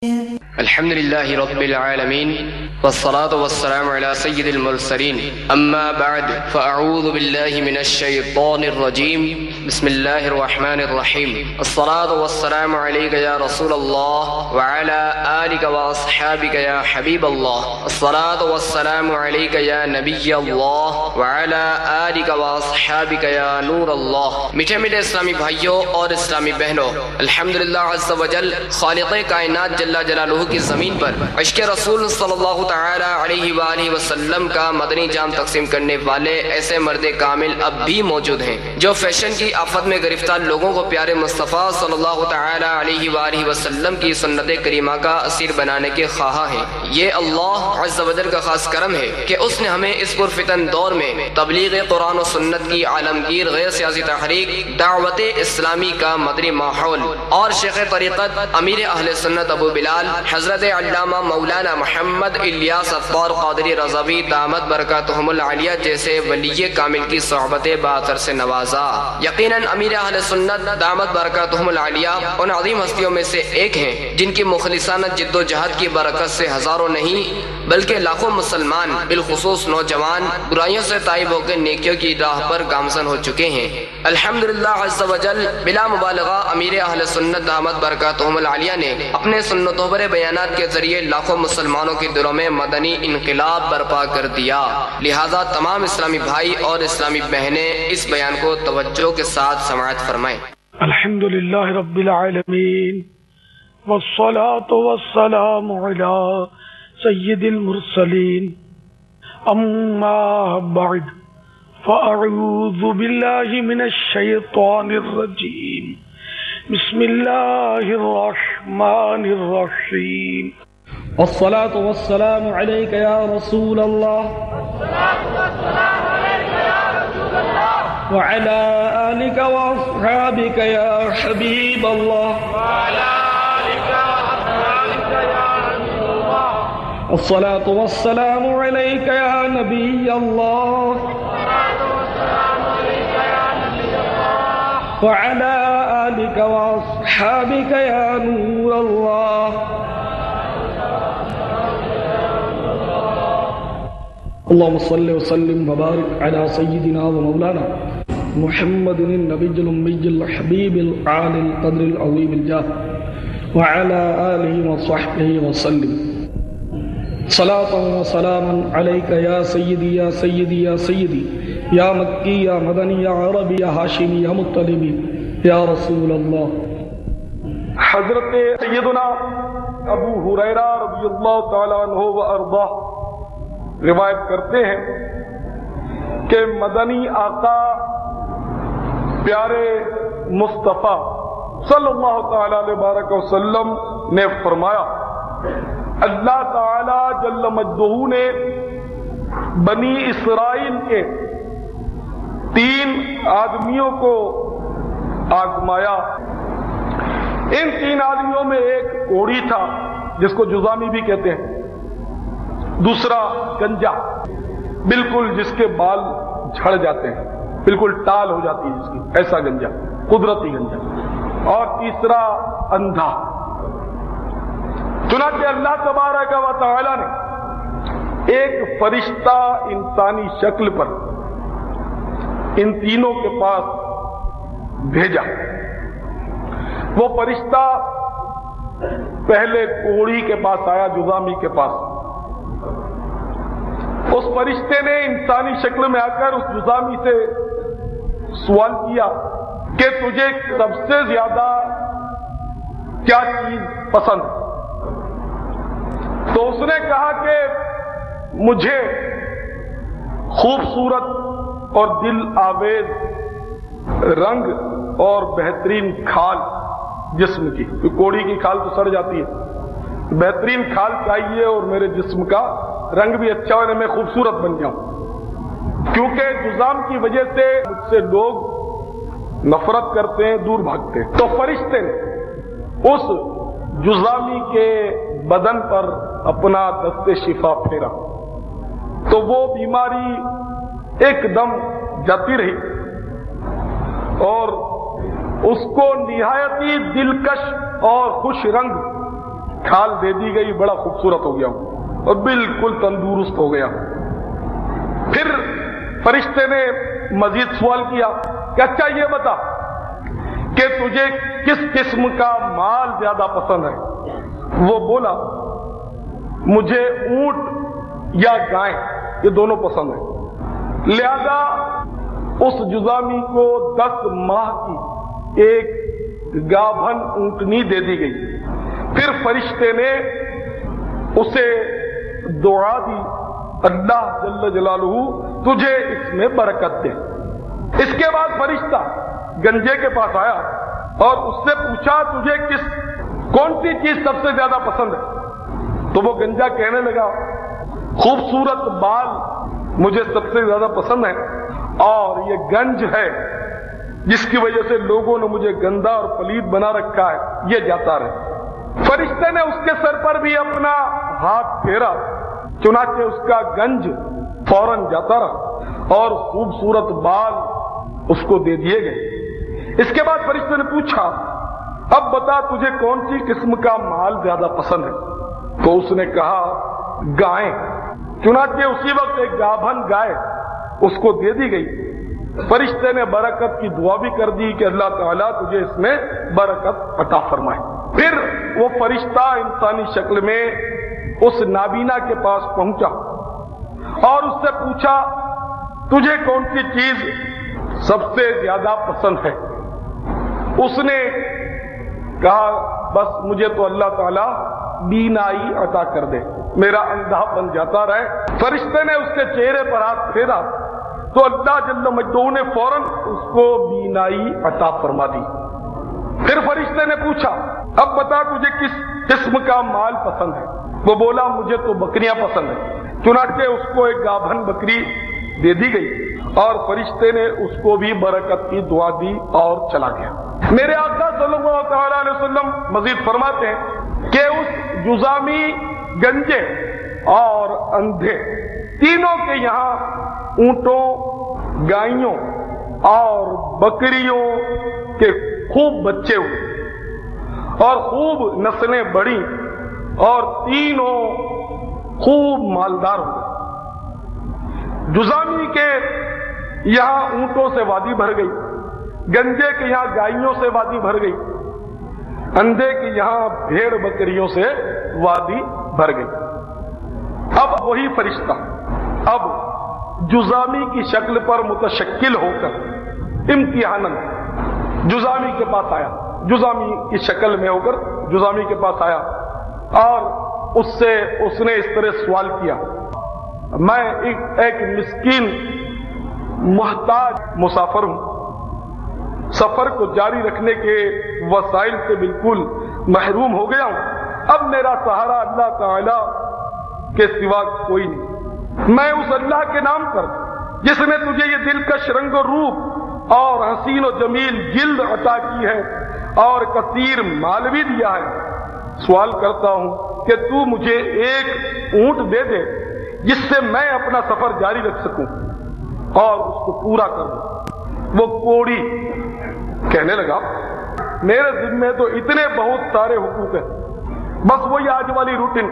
الحمد لله رب العالمين والصلاة والسلام على سيد المرسلين أما بعد فأعوذ بالله من الشيطان الرجيم بسم الله الرحمن الرحيم الصلاة والسلام عليك يا رسول الله وعلى آلك وأصحابك يا حبيب الله الصلاة والسلام عليك يا نبي الله وعلى آلك وأصحابك يا نور الله میٹھے میٹھے اسلامی بھائیوں اور اسلامی بہنوں، الحمدللہ عز وجل خالق کائنات جل جلالہ کی زمین پر عشق رسول صلی اللہ تعالی علیہ وآلہ وسلم کا مدنی جام تقسیم کرنے والے ایسے مرد کامل اب بھی موجود ہیں جو فیشن کی آفت میں گرفتار لوگوں کو پیارے مصطفیٰ صلی اللہ تعالی علیہ وآلہ وسلم کی سنت کریمہ کا اسیر بنانے کے خواہاں ہیں۔ یہ اللہ عز وجل کا خاص کرم ہے کہ اس نے ہمیں اس پرفتن دور میں تبلیغ قرآن و سنت کی عالمگیر غیر سیاسی تحریک دعوت اسلامی کا مدنی ماحول اور شیخ طریقت امیر اہل سنت ابو بلال حضرت علامہ مولانا محمد الیاس افطار قادری رضوی دامت برکاتہم العالیہ جیسے ولی کامل کی صحبت باطر سے نوازا۔ یقیناً امیر اہل سنت دامت برکاتہم العالیہ ان عظیم ہستیوں میں سے ایک ہیں جن کی مخلصانہ جد و جہد کی برکت سے ہزاروں نہیں بلکہ لاکھوں مسلمان بالخصوص نوجوان برائیوں سے تائب ہو کے نیکیوں کی راہ پر گامزن ہو چکے ہیں۔ الحمدللہ عز وجل بلا مبالغہ امیر اہل سنت دامت برکاتہم العالیہ نے اپنے سنتوں پر بیانات کے ذریعے لاکھوں مسلمانوں کے دلوں میں مدنی انقلاب برپا کر دیا۔ لہذا تمام اسلامی بھائی اور اسلامی بہنیں اس بیان کو توجہ کے ساتھ سماعت فرمائیں۔ الحمدللہ رب العالمین والصلاة والسلام علی سید المرسلین اما بعد فاعوذ باللہ من الشیطان الرجیم بسم اللہ الرحمن الرحیم والصلاة والسلام عليك يا رسول الله وعلى آلك وأصحابك يا حبيب الله الصلاة والسلام عليك يا نبي الله وعلى آلك وأصحابك يا نور الله اللهم صل وسلم وبارك على سيدنا ومولانا محمد النبي الأمي الحبيب العالي القدر العظيم الجاه وعلى آله وصحبه وسلم صلاة وسلاما عليك يا سيدي يا سيدي يا سيدي يا مكي يا مدني يا عربي يا هاشمي يا مطلبي يا رسول الله۔ حضرت سیدنا ابو ہریرہ رضی اللہ تعالیٰ عنہ و ارضاہ روایت کرتے ہیں کہ مدنی آقا پیارے مصطفیٰ صلی اللہ تعالیٰ علیہ وآلہ وسلم نے فرمایا، اللہ تعالیٰ جل مجدہ نے بنی اسرائیل کے 3 آدمیوں کو آزمایا۔ ان 3 آدمیوں میں ایک کوڑی تھا جس کو جزامی بھی کہتے ہیں، دوسرا گنجا بالکل جس کے بال جھڑ جاتے ہیں، بالکل ٹال ہو جاتی ہے جس کی، ایسا گنجا قدرتی گنجا، اور تیسرا اندھا۔ چنانچہ اللہ تبارک و تعالی نے ایک فرشتہ انسانی شکل پر ان تینوں کے پاس بھیجا۔ وہ فرشتہ پہلے کوڑی کے پاس آیا، جزامی کے پاس۔ اس فرشتے نے انسانی شکل میں آ کر اس جزامی سے سوال کیا کہ تجھے سب سے زیادہ کیا چیز پسند ہے؟ تو اس نے کہا کہ مجھے خوبصورت اور دل آویز رنگ اور بہترین کھال جسم کی، کوڑی کی کھال تو سڑ جاتی ہے، بہترین کھال چاہیے اور میرے جسم کا رنگ بھی اچھا ہو، میں خوبصورت بن جاؤں، کیونکہ جزام کی وجہ سے مجھ سے لوگ نفرت کرتے ہیں، دور بھاگتے ہیں۔ تو فرشتے نے اس جزامی کے بدن پر اپنا دست شفا پھیرا تو وہ بیماری ایک دم جاتی رہی اور اس کو نہایت ہی دلکش اور خوش رنگ کھال دے دی گئی، بڑا خوبصورت ہو گیا ہوں اور بالکل تندرست ہو گیا۔ پھر فرشتے نے مزید سوال کیا کہ اچھا یہ بتا کہ تجھے کس قسم کا مال زیادہ پسند ہے؟ وہ بولا مجھے اونٹ یا گائے یہ دونوں پسند ہیں۔ لہذا اس جذامی کو 10 ماہ کی ایک گابھن اونٹنی دے دی گئی۔ پھر فرشتے نے اسے دعا دی، اللہ جل جلالہ تجھے اس میں برکت دے۔ اس کے بعد فرشتہ گنجے کے پاس آیا اور اس سے پوچھا تجھے کون سی چیز سب سے زیادہ پسند ہے؟ تو وہ گنجا کہنے لگا خوبصورت بال مجھے سب سے زیادہ پسند ہے، اور یہ گنج ہے جس کی وجہ سے لوگوں نے مجھے گندا اور پلید بنا رکھا ہے، یہ جاتا رہے۔ فرشتے نے اس کے سر پر بھی اپنا ہاتھ پھیرا، چنانچہ اس کا گنج فوراً جاتا رہا اور خوبصورت بال اس کو دے دیے گئے۔ اس کے بعد فرشتے نے پوچھا اب بتا تجھے کون سی قسم کا مال زیادہ پسند ہے؟ تو اس نے کہا گائیں۔ چنانچہ اسی وقت ایک گابھن گائے اس کو دے دی گئی۔ فرشتے نے برکت کی دعا بھی کر دی کہ اللہ تعالیٰ تجھے اس میں برکت عطا فرمائے۔ پھر وہ فرشتہ انسانی شکل میں اس نابینا کے پاس پہنچا اور اس سے پوچھا تجھے کون سی چیز سب سے زیادہ پسند ہے؟ اس نے کہا بس مجھے تو اللہ تعالیٰ بینائی عطا کر دے، میرا اندھا بن جاتا رہے۔ فرشتے نے اس کے چہرے پر ہاتھ پھیرا تو اللہ جل مجدہ نے فوراً اس کو بینائی عطا فرما دی۔ پھر فرشتے نے پوچھا اب بتا تجھے کس قسم کا مال پسند ہے؟ وہ بولا مجھے تو بکریاں پسند ہیں۔ چنانچہ اس کو ایک گابھن بکری دے دی گئی اور فرشتے نے اس کو بھی برکت کی دعا دی اور چلا گیا۔ میرے آقا صلی اللہ تعالیٰ علیہ وسلم مزید فرماتے ہیں کہ اس جذامی، گنجے اور اندھے تینوں کے یہاں اونٹوں، گائیوں اور بکریوں کے خوب بچے ہوئے اور خوب نسلیں بڑھی اور تینوں خوب مالدار ہوئے۔ جذامی کے یہاں اونٹوں سے وادی بھر گئی، گنجے کے یہاں گائیوں سے وادی بھر گئی، اندھے کے یہاں بھیڑ بکریوں سے وادی بھر گئی۔ اب وہی فرشتہ اب جذامی کی شکل پر متشکل ہو کر امتحاناً جذامی کے پاس آیا، جذامی کی شکل میں ہو کر جذامی کے پاس آیا اور اس نے اس طرح سوال کیا میں ایک مسکین محتاج مسافر ہوں، سفر کو جاری رکھنے کے وسائل سے بالکل محروم ہو گیا ہوں، اب میرا سہارا اللہ تعالی کے سوا کوئی نہیں۔ میں اس اللہ کے نام پر جس نے تجھے یہ دلکش رنگ و روپ اور حسین و جمیل جلد عطا کی ہے اور کثیر مال بھی دیا ہے، سوال کرتا ہوں کہ تو مجھے ایک اونٹ دے دے جس سے میں اپنا سفر جاری رکھ سکوں اور اس کو پورا کر دوں۔ وہ کوڑی کہنے لگا میرے ذمے تو اتنے بہت سارے حقوق ہیں، بس وہی آج والی روٹین،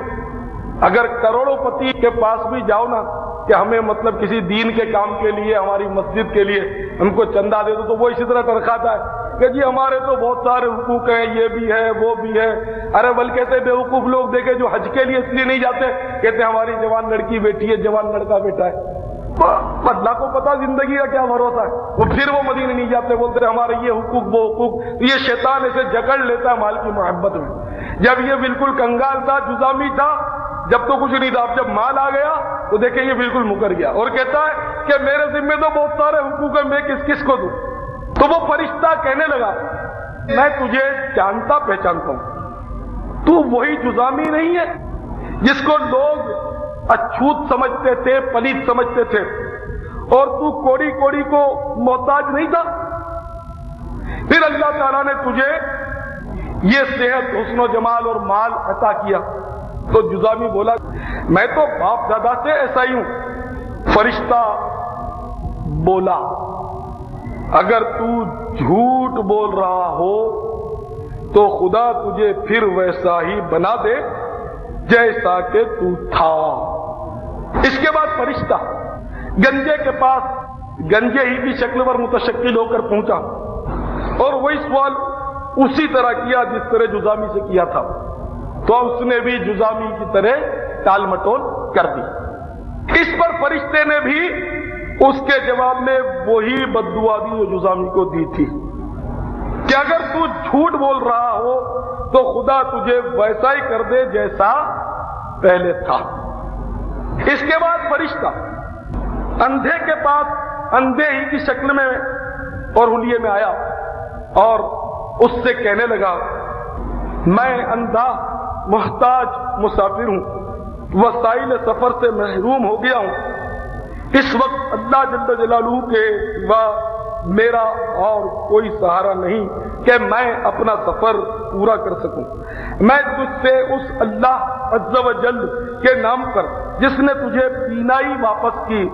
اگر کروڑوں پتی کے پاس بھی جاؤ نا کہ ہمیں مطلب کسی دین کے کام کے لیے، ہماری مسجد کے لیے ہم کو چندہ دے دو، تو وہ اسی طرح ترخاتا ہے کہ جی ہمارے تو بہت سارے حقوق ہیں، یہ بھی ہے وہ بھی ہے۔ ارے بلکہ ایسے بیوقوف لوگ دیکھے جو حج کے لیے اس لیے نہیں جاتے، کہتے ہیں ہماری جوان لڑکی بیٹی ہے، جوان لڑکا بیٹا ہے، اللہ کو پتا زندگی کا کیا بھروسہ ہے، وہ پھر وہ مدینے نہیں جاتے، بولتے ہیں ہمارے یہ حقوق وہ حقوق۔ یہ شیطان اسے جکڑ لیتا ہے مال کی محبت میں۔ جب یہ بالکل کنگال تھا، جذامی تھا، جب تو کچھ نہیں تھا، اب جب مال آ گیا تو دیکھیں یہ بالکل مکر گیا اور کہتا ہے کہ میرے ذمہ تو بہت سارے حقوق ہیں، میں کس کو دوں؟ تو وہ فرشتہ کہنے لگا میں تجھے جانتا پہچانتا ہوں، تو وہی جذامی نہیں ہے جس کو لوگ اچھوت سمجھتے تھے، پلید سمجھتے تھے، اور تو کوڑی کوڑی کو محتاج نہیں تھا۔ پھر اللہ تعالیٰ نے تجھے یہ صحت، حسن و جمال اور مال عطا کیا۔ تو جذامی بولا میں تو باپ دادا سے ایسا ہی ہوں۔ فرشتہ بولا اگر تو جھوٹ بول رہا ہو تو خدا تجھے پھر ویسا ہی بنا دے جیسا کہ تو تھا۔ اس کے بعد فرشتہ گنجے کے پاس گنجے ہی کی شکل پر متشکل ہو کر پہنچا اور وہی سوال اسی طرح کیا جس طرح جزامی سے کیا تھا، تو اس نے بھی جزامی کی طرح ٹال مٹول کر دی۔ اس پر فرشتے نے بھی اس کے جواب میں وہی بددعا دی جو جزامی کو دی تھی کہ اگر تو جھوٹ بول رہا ہو تو خدا تجھے ویسا ہی کر دے جیسا پہلے تھا۔ اس کے بعد فرشتہ اندھے کے پاس اندھے ہی کی شکل میں اور حلیے میں آیا اور اس سے کہنے لگا، میں اندھا محتاج مسافر ہوں، وسائل سفر سے محروم ہو گیا ہوں، اس وقت اللہ جل جلالہ کے سوا میرا اور کوئی سہارا نہیں کہ میں اپنا سفر پورا کر سکوں۔ میں تجھ سے اس اللہ عز و جل کے نام پر جس نے تجھے بینائی واپس کی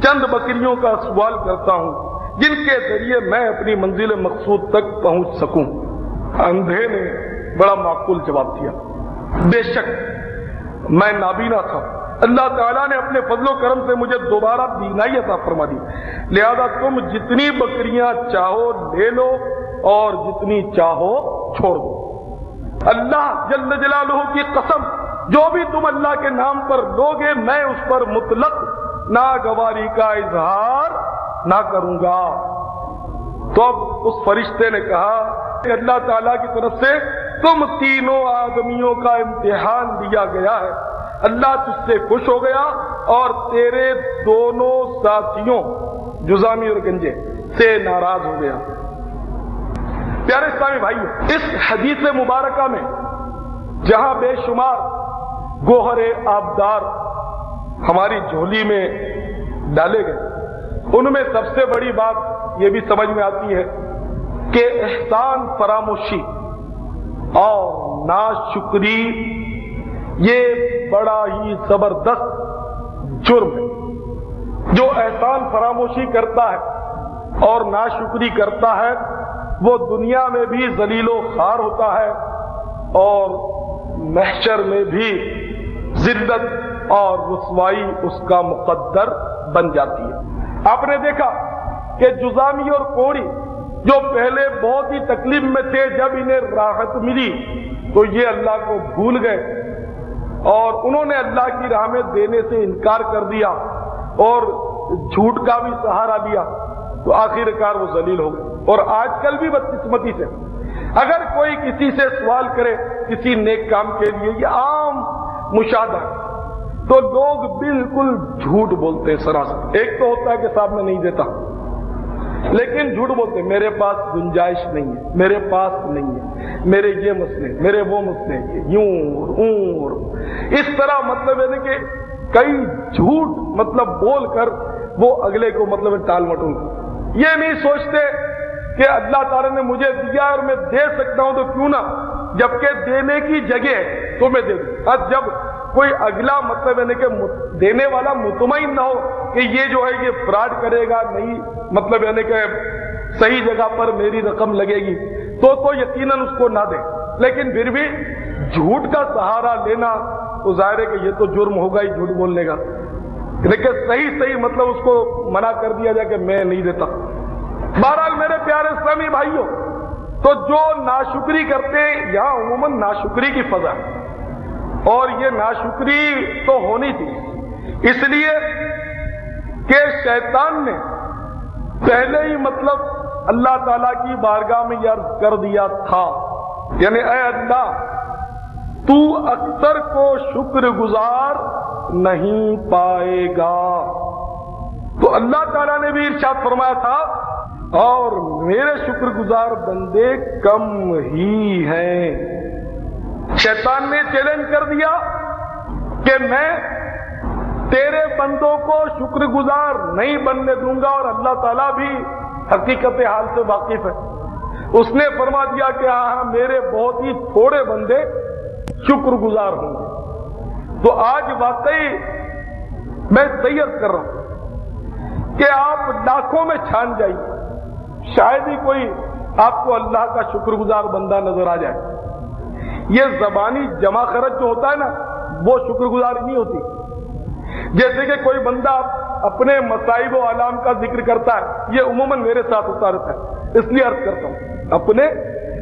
چند بکریوں کا سوال کرتا ہوں جن کے ذریعے میں اپنی منزل مقصود تک پہنچ سکوں۔ اندھے نے بڑا معقول جواب دیا، بے شک میں نابینا تھا، اللہ تعالیٰ نے اپنے فضل و کرم سے مجھے دوبارہ بینائی عطا فرما دی، لہذا تم جتنی بکریاں چاہو لے لو اور جتنی چاہو چھوڑ دو۔ اللہ جل جلالہ کی قسم، جو بھی تم اللہ کے نام پر لوگے میں اس پر مطلق ناگواری کا اظہار نہ کروں گا۔ تو اب اس فرشتے نے کہا کہ اللہ تعالیٰ کی طرف سے تم تینوں آدمیوں کا امتحان دیا گیا ہے، اللہ تجھ سے خوش ہو گیا اور تیرے دونوں ساتھیوں جزامی اور گنجے سے ناراض ہو گیا۔ پیارے اسلامی بھائیو، اس حدیث مبارکہ میں جہاں بے شمار گوہر آبدار ہماری جھولی میں ڈالے گئے، ان میں سب سے بڑی بات یہ بھی سمجھ میں آتی ہے کہ احسان فراموشی اور ناشکری یہ بڑا ہی زبردست جرم ہے۔ جو احسان فراموشی کرتا ہے اور ناشکری کرتا ہے وہ دنیا میں بھی ذلیل و خوار ہوتا ہے اور محشر میں بھی ذلت اور رسوائی اس کا مقدر بن جاتی ہے۔ آپ نے دیکھا کہ جزامی اور کوڑی جو پہلے بہت ہی تکلیف میں تھے، جب انہیں راحت ملی تو یہ اللہ کو بھول گئے اور انہوں نے اللہ کی راہ میں دینے سے انکار کر دیا اور جھوٹ کا بھی سہارا لیا، تو آخر کار وہ ذلیل ہو گئے۔ اور آج کل بھی بدقسمتی سے اگر کوئی کسی سے سوال کرے کسی نیک کام کے لیے، یہ عام مشاہدہ ہے، تو لوگ بالکل جھوٹ بولتے ہیں سراسر۔ ایک تو ہوتا ہے کہ صاحب میں نہیں دیتا، لیکن جھوٹ بولتے ہیں، میرے پاس گنجائش نہیں ہے، میرے پاس نہیں ہے، میرے یہ مسئلے، میرے وہ مسئلے، یوں اس طرح مطلب ہے کہ کئی جھوٹ مطلب بول کر وہ اگلے کو مطلب ٹال مٹول، یہ نہیں سوچتے کہ اللہ تعالیٰ نے مجھے دیا اور میں دے سکتا ہوں تو کیوں نہ، جبکہ دینے کی جگہ تو میں دے دوں۔ اور جب کوئی اگلا مطلب ہے کہ دینے والا مطمئن نہ ہو کہ یہ جو ہے یہ فراڈ کرے گا، نہیں مطلب ہے کہ صحیح جگہ پر میری رقم لگے گی، تو یقیناً اس کو نہ دے، لیکن پھر بھی جھوٹ کا سہارا لینا تو ظاہر ہے کہ یہ تو جرم ہوگا ہی جھوٹ بولنے کا، لیکن صحیح مطلب اس کو منع کر دیا جائے کہ میں نہیں دیتا۔ بہرحال میرے پیارے اسلامی بھائیوں، تو جو ناشکری کرتے ہیں یہاں عموماً ناشکری کی فضا ہے، اور یہ ناشکری تو ہونی تھی اس لیے کہ شیطان نے پہلے ہی مطلب اللہ تعالیٰ کی بارگاہ میں یہ عرض کر دیا تھا، یعنی اے اللہ تو اکثر کو شکر گزار نہیں پائے گا۔ تو اللہ تعالیٰ نے بھی ارشاد فرمایا تھا اور میرے شکر گزار بندے کم ہی ہیں۔ شیطان نے چیلنج کر دیا کہ میں تیرے بندوں کو شکر گزار نہیں بننے دوں گا، اور اللہ تعالیٰ بھی حقیقت حال سے واقف ہے۔ اس نے فرما دیا کہ ہاں میرے بہت ہی تھوڑے بندے شکر گزار ہوں گے۔ تو آج واقعی میں صحیح عرض کر رہا ہوں کہ آپ لاکھوں میں چھان جائیے، شاید ہی کوئی آپ کو اللہ کا شکر گزار بندہ نظر آ جائے۔ یہ زبانی جمع خرچ جو ہوتا ہے نا، وہ شکر گزاری نہیں ہوتی۔ جیسے کہ کوئی بندہ اپنے مصائب و آلام کا ذکر کرتا ہے، یہ عموماً میرے ساتھ ہوتا رہتا ہے، اس لیے عرض کرتا ہوں، اپنے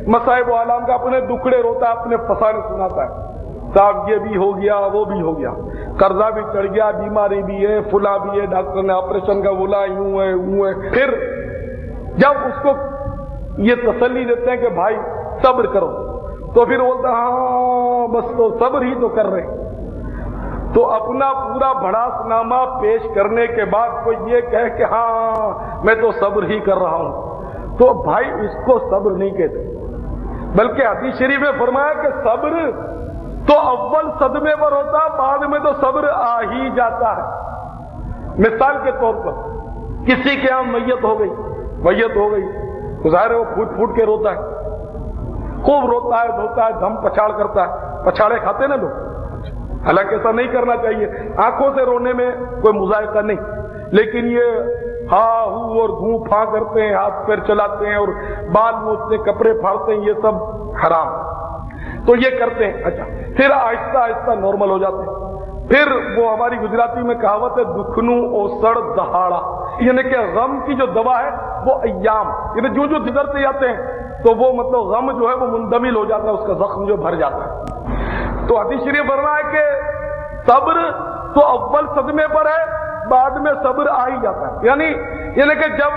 مصائب و آلام کا، اپنے دکھڑے روتا ہے، اپنے فسانے سناتا ہے، صاحب یہ بھی ہو گیا، وہ بھی ہو گیا، قرضہ بھی چڑھ گیا، بیماری بھی ہے، فلاں بھی ہے، ڈاکٹر نے آپریشن کا بولا، یوں ہے۔ پھر جب اس کو یہ تسلی دیتے ہیں کہ بھائی صبر کرو، تو پھر بولتا ہاں بس تو صبر ہی تو کر رہے۔ تو اپنا پورا بھڑاس نامہ پیش کرنے کے بعد کوئی یہ کہے کہ ہاں میں تو صبر ہی کر رہا ہوں، تو بھائی اس کو صبر نہیں کہتے، بلکہ حدیث شریف میں فرمایا کہ صبر تو اول صدمے پر ہوتا ہے، بعد میں تو صبر آ ہی جاتا ہے۔ مثال کے طور پر کسی کے یہاں میت ہو گئی، تو ظاہر ہے وہ پھوٹ پھوٹ کے روتا ہے، خوب روتا ہے، دھوتا ہے، دم پچھاڑ کرتا ہے۔ پچھاڑے کھاتے نا لوگ، حالانکہ ایسا نہیں کرنا چاہیے، آنکھوں سے رونے میں کوئی مذائقہ نہیں، لیکن یہ ہاں ہو اور دھوں پھاں کرتے ہیں، ہاتھ پیر چلاتے ہیں اور بال نوچتے، کپڑے پھاڑتے ہیں، یہ سب حرام، تو یہ کرتے ہیں۔ اچھا، پھر آہستہ آہستہ نارمل ہو جاتے ہیں۔ پھر وہ ہماری گجراتی میں کہاوت ہے، دکھنو اوسڑ دہاڑا، یعنی کہ غم کی جو دوا ہے وہ ایام، یعنی جو گزرتے جاتے ہیں تو وہ مطلب غم جو ہے وہ مندمل ہو جاتا ہے، اس کا زخم جو بھر جاتا ہے۔ تو حدیث شریف فرمایا ہے کہ صبر تو اول صدمے پر ہے، بعد میں صبر آ ہی جاتا ہے، یعنی کہ جب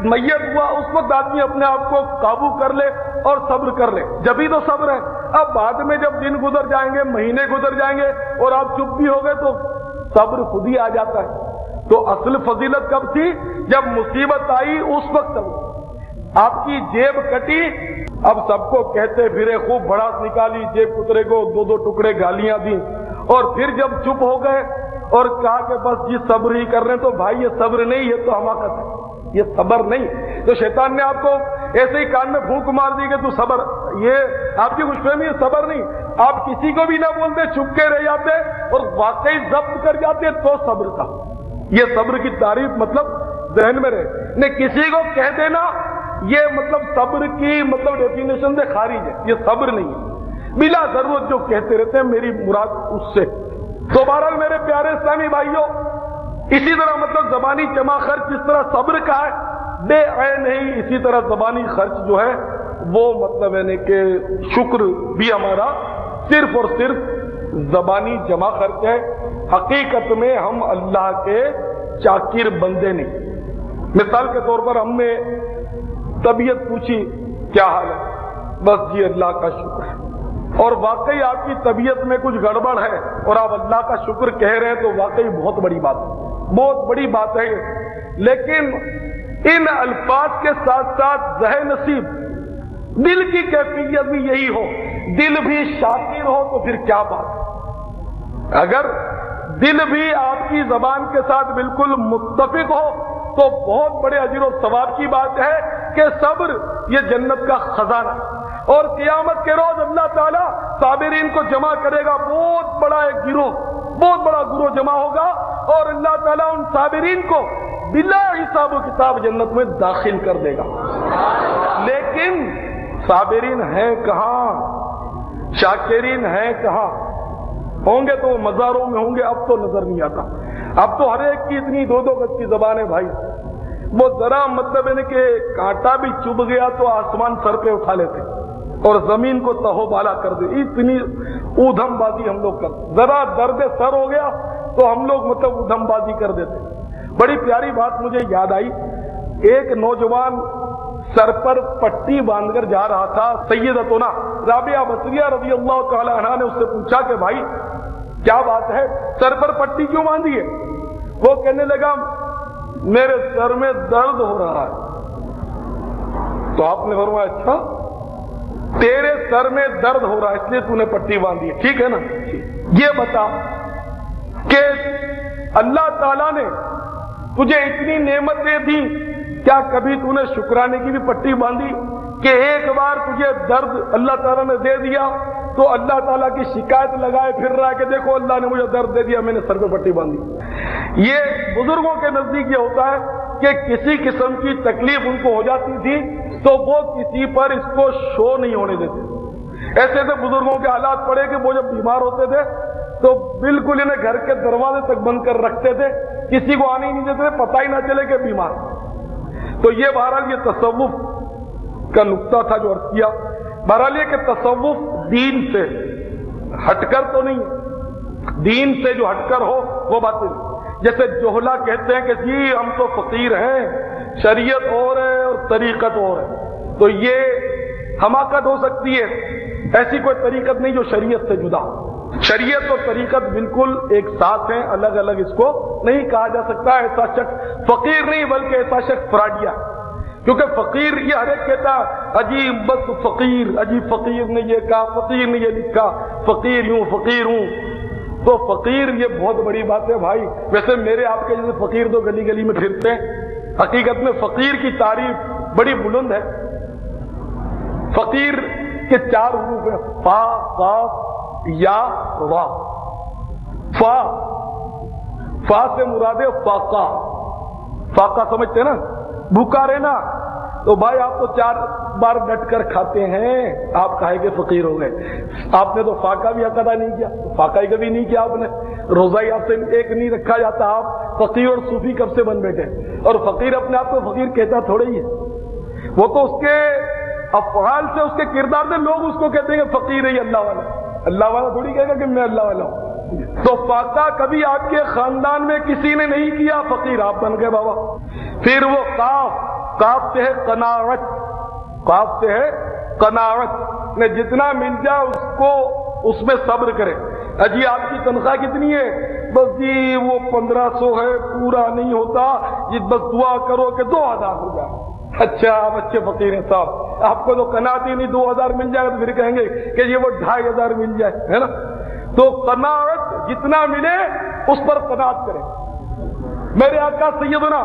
میت ہوا اس وقت آدمی اپنے آپ کو قابو کر لے اور صبر کر لے، جبھی تو صبر ہے۔ اب بعد میں جب دن گزر جائیں گے، مہینے گزر جائیں گے اور آپ چپ بھی ہو گئے تو صبر خود ہی آ جاتا ہے۔ تو اصل فضیلت کب تھی؟ جب مصیبت آئی اس وقت صبر۔ آپ کی جیب کٹی، اب سب کو کہتے پھرے، خوب بھڑاس نکالی، جیب کترے کو دو ٹکڑے گالیاں دی، اور پھر جب چپ ہو گئے اور کہا کہ بس یہ صبر ہی کر رہے ہیں، تو بھائی یہ صبر نہیں، یہ تو حماقت ہے، یہ صبر نہیں۔ تو شیطان نے آپ کو ایسے ہی کان میں پھونک مار دی کہ تو صبر، یہ آپ کی خوش فہمی ہے، صبر نہیں۔ آپ کسی کو بھی نہ بولتے، چپ کے رہ جاتے اور واقعی ضبط کر جاتے تو صبر تھا۔ یہ صبر کی تعریف مطلب ذہن میں رہے، نہیں کسی کو کہہ دینا یہ مطلب صبر کی مطلب ڈیفینیشن سے خارج ہے، یہ صبر نہیں ہے، بلا ضرورت جو کہتے رہتے ہیں، میری مراد اس سے۔ تو بہرحال میرے پیارے اسلامی بھائیوں، اسی طرح مطلب زبانی جمع خرچ جس طرح صبر کا ہے بے عین نہیں، اسی طرح زبانی خرچ جو ہے وہ مطلب یعنی کہ شکر بھی ہمارا صرف اور صرف زبانی جمع خرچ ہے، حقیقت میں ہم اللہ کے چاکر بندے نہیں۔ مثال کے طور پر ہم نے طبیعت پوچھی کیا حال ہے، بس جی اللہ کا شکر ہے، اور واقعی آپ کی طبیعت میں کچھ گڑبڑ ہے اور آپ اللہ کا شکر کہہ رہے ہیں تو واقعی بہت بڑی بات ہے، بہت بڑی بات ہے۔ لیکن ان الفاظ کے ساتھ ساتھ ذہن نصیب دل کی کیفیت بھی یہی ہو، دل بھی شاکر ہو تو پھر کیا بات ہے۔ اگر دل بھی آپ کی زبان کے ساتھ بالکل متفق ہو تو بہت بڑے اجر و ثواب کی بات ہے کہ صبر یہ جنت کا خزانہ، اور قیامت کے روز اللہ تعالیٰ صابرین کو جمع کرے گا، بہت بڑا ایک گروہ، بہت بڑا گروہ جمع ہوگا، اور اللہ تعالیٰ ان صابرین کو بلا حساب و کتاب جنت میں داخل کر دے گا۔ لیکن صابرین ہیں کہاں، شاکرین ہیں کہاں؟ ہوں گے تو مزاروں میں ہوں گے، اب تو نظر نہیں آتا۔ اب تو ہر ایک کی اتنی دو گز کی زبان ہے بھائی، وہ ذرا مطلب ہے کہ کانٹا بھی چبھ گیا تو آسمان سر پہ اٹھا لیتے اور زمین کو تہو بالا کر دے، اتنی اودھم بازی ہم لوگ کرتے، ذرا درد سر ہو گیا تو ہم لوگ مطلب اودھم بازی کر دیتے۔ بڑی پیاری بات مجھے یاد آئی، ایک نوجوان سر پر پٹی باندھ کر جا رہا تھا، سیدتنا رابعہ بصریہ رضی اللہ تعالی عنہا نے اس سے پوچھا کہ بھائی کیا بات ہے، سر پر پٹی کیوں باندھی ہے؟ وہ کہنے لگا میرے سر میں درد ہو رہا ہے۔ تو آپ نے فرمایا اچھا تیرے سر میں درد ہو رہا ہے اس لیے تو نے پٹی باندھی ہے، ٹھیک ہے نا؟ یہ بتا کہ اللہ تعالیٰ نے تجھے اتنی نعمتیں دی، کیا کبھی تو نے شکرانے کی بھی پٹی باندھی کہ ایک بار تجھے درد اللہ تعالیٰ نے دے دیا تو اللہ تعالیٰ کی شکایت لگائے پھر رہا ہے کہ دیکھو اللہ نے مجھے درد دے دیا، میں نے سر پہ پٹی باندھی۔ یہ بزرگوں کے نزدیک یہ ہوتا ہے کہ کسی قسم کی تکلیف ان کو ہو جاتی تھی تو وہ کسی پر اس کو شو نہیں ہونے دیتے. ایسے ایسے بزرگوں کے حالات پڑے کہ وہ جب بیمار ہوتے تھے تو بالکل انہیں گھر کے دروازے تک بند کر رکھتے تھے, کسی کو آنے ہی نہیں دیتے تھے, پتہ ہی نہ چلے کہ بیمار. تو یہ بہرحال یہ تصوف کا نقطہ تھا جو عرض کیا. بہرحال یہ کہ تصوف دین سے ہٹ کر تو نہیں ہے, دین سے جو ہٹ کر ہو وہ باطل. جیسے جوہلا کہتے ہیں کہ جی ہم تو فقیر ہیں, شریعت اور ہے اور طریقت اور ہے, تو یہ حماقت ہو سکتی ہے. ایسی کوئی طریقت نہیں جو شریعت سے جدا. شریعت اور طریقت بالکل ایک ساتھ ہیں, الگ الگ اس کو نہیں کہا جا سکتا. ایسا شخص فقیر نہیں بلکہ ایسا شخص فراڈیا, کیونکہ فقیر یہ ہر ایک کہتا عجیب بس فقیر, عجیب فقیر نے یہ کہا, فقیر نے یہ لکھا, فقیر ہوں فقیر ہوں. تو فقیر یہ بہت بڑی بات ہے بھائی. ویسے میرے آپ کے جیسے فقیر تو گلی گلی میں پھرتے ہیں, حقیقت میں فقیر کی تعریف بڑی بلند ہے. فقیر کے 4 حروف ہیں, فا قاف یا وا. فا سے مراد ہے فاقہ. فاقہ سمجھتے ہیں نا, بھوکا رہنا. تو بھائی آپ تو 4 بار ڈٹ کر کھاتے ہیں, آپ کہے کہ فقیر ہو گئے. آپ نے تو فاقہ بھی حق ادا نہیں کیا, فاقہ ہی کبھی نہیں کیا آپ نے, روزہ ہی آپ سے ایک نہیں رکھا جاتا. آپ فقیر اور صوفی کب سے بن بیٹھے؟ اور فقیر اپنے آپ کو فقیر کہتا تھوڑے ہی ہے, وہ تو اس کے افعال سے, اس کے کردار سے لوگ اس کو کہتے ہیں کہ فقیر ہے, اللہ والا. اللہ والا تھوڑی کہے گا کہ میں اللہ والا ہوں. تو فاقہ کبھی آپ کے خاندان میں کسی نے نہیں کیا, فقیر آپ بن گئے بابا. پھر وہ قاف سے ہے قناعت. قاف سے ہے قناعت نے جتنا مل جائے اس کو اس میں صبر کرے. اجی آپ کی تنخواہ کتنی ہے؟ بس جی وہ 1500 ہے, پورا نہیں ہوتا جی, بس دعا کرو کہ 2000 ہو جائے. اچھا آپ اچھے فقیر ہیں صاحب, آپ کو تو قناعت ہی نہیں, 2000 مل جائے گا تو پھر کہیں گے کہ یہ وہ 2500 مل جائے, ہے نا. تو قناعت جتنا ملے اس پر قناعت کریں. میرے آقا سیدنا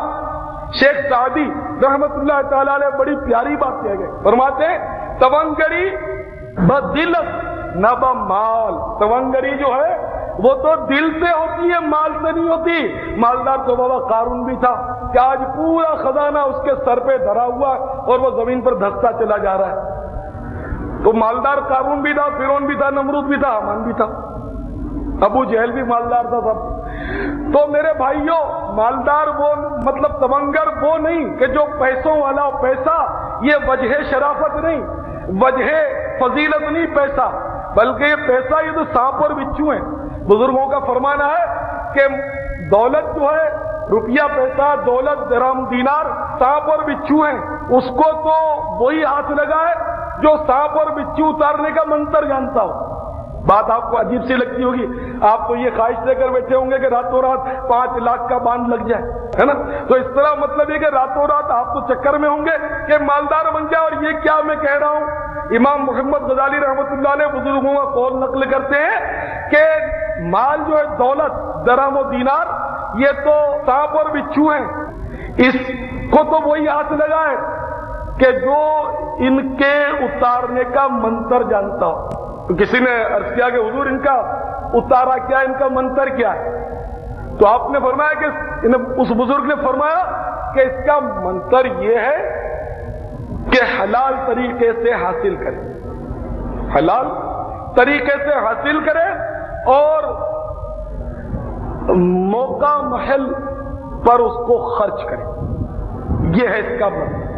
شیخ سعدی رحمت اللہ تعالی علیہ بڑی پیاری بات کہہ گئے, فرماتے ہیں تونگری بدلت نہ بمال. تونگری جو ہے وہ تو دل سے ہوتی ہے, مال سے نہیں ہوتی. مالدار تو بابا قارون بھی تھا کہ آج پورا خزانہ اس کے سر پہ دھرا ہوا اور وہ زمین پر دھستا چلا جا رہا ہے. تو مالدار قارون بھی تھا, فرعون بھی تھا, نمرود بھی تھا, حامان بھی تھا, ابو جہل بھی مالدار تھا سب. تو میرے بھائیوں, مالدار وہ مطلب تونگر وہ نہیں کہ جو پیسوں والا. پیسہ یہ وجہ شرافت نہیں, وجہ فضیلت نہیں پیسہ, بلکہ یہ پیسہ یہ تو سانپ اور بچھو ہیں. بزرگوں کا فرمانا ہے کہ دولت جو ہے, روپیہ پیسہ, دولت درہم دینار, سانپ اور بچھو ہیں. اس کو تو وہی ہاتھ لگائے جو سانپ اور بچھو اتارنے کا منتر جانتا ہو. بات آپ کو عجیب سی لگتی ہوگی, آپ تو یہ خواہش لے کر بیٹھے ہوں گے کہ راتوں رات 5 لاکھ کا باندھ لگ جائے, ہے نا. تو اس طرح مطلب یہ کہ راتوں رات آپ تو چکر میں ہوں گے کہ مالدار بن جائے. اور یہ کیا میں کہہ رہا ہوں, امام محمد غزالی رحمۃ اللہ علیہ بزرگوں کا قول نقل کرتے ہیں کہ مال جو ہے, دولت, درہم و دینار, یہ تو سانپ اور بچھو ہیں. اس کو تو وہی ہاتھ لگائے کہ جو ان کے اتارنے کا منتر جانتا ہو. تو کسی نے عرض کیا کہ حضور ان کا اتارا کیا, ان کا منتر کیا ہے؟ تو آپ نے فرمایا کہ اس بزرگ نے فرمایا کہ اس کا منتر یہ ہے کہ حلال طریقے سے حاصل کرے, حلال طریقے سے حاصل کرے اور موقع محل پر اس کو خرچ کرے. یہ ہے اس کا منتر.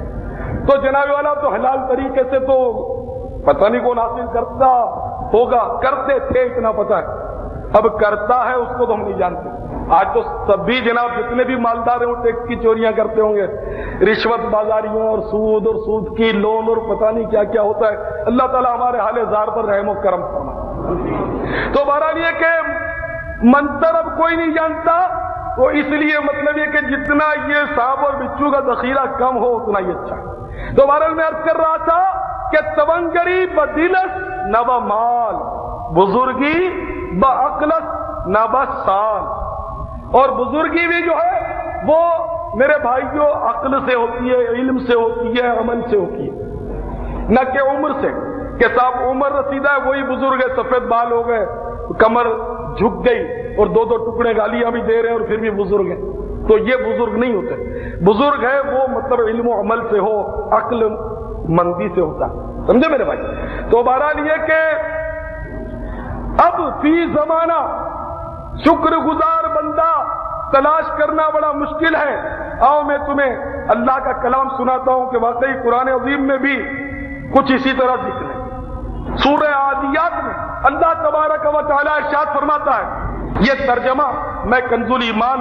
تو جناب والا تو حلال طریقے سے تو پتہ نہیں کون حاصل کرتا ہوگا, کرتے تھے اتنا پتہ ہے, اب کرتا ہے اس کو تو ہم نہیں جانتے. آج تو سبھی جناب جتنے بھی مالدار ہیں وہ ٹیکس کی چوریاں کرتے ہوں گے, رشوت بازاریوں اور سود کی لون اور پتہ نہیں کیا کیا ہوتا ہے. اللہ تعالیٰ ہمارے حال زار پر رحم و کرم فرمائے. تو بہرحال یہ کہ منتر اب کوئی نہیں جانتا, تو اس لیے مطلب یہ کہ جتنا یہ سانپ اور بچھو کا ذخیرہ کم ہو اتنا یہ اچھا ہے. تو بہرحال میں عرض کر رہا تھا کہ تونگری بدلت نہ بمال, بزرگی بعقلت نہ بسال. اور بزرگی بھی جو ہے وہ میرے بھائیوں عقل سے ہوتی ہے, علم سے ہوتی ہے, عمل سے ہوتی ہے, نہ کہ عمر سے. کہ صاحب عمر رسیدہ ہے وہی بزرگ ہے, سفید بال ہو گئے, کمر جھک گئی اور 2 ٹکڑے گالیاں بھی دے رہے ہیں اور پھر بھی بزرگ ہیں. تو یہ بزرگ نہیں ہوتے. بزرگ ہے وہ مطلب علم و عمل سے ہو, عقل مندی سے ہوتا ہے. سمجھے میرے بھائی؟ تو بہرحال یہ کہ اب فی زمانہ شکر گزار بندہ تلاش کرنا بڑا مشکل ہے. آؤ میں تمہیں اللہ کا کلام سناتا ہوں کہ واقعی قرآن عظیم میں بھی کچھ اسی طرح ذکر ہے. سورہ عادیات میں اللہ تبارک و تعالی ارشاد فرماتا ہے، یہ ترجمہ میں کنز الایمان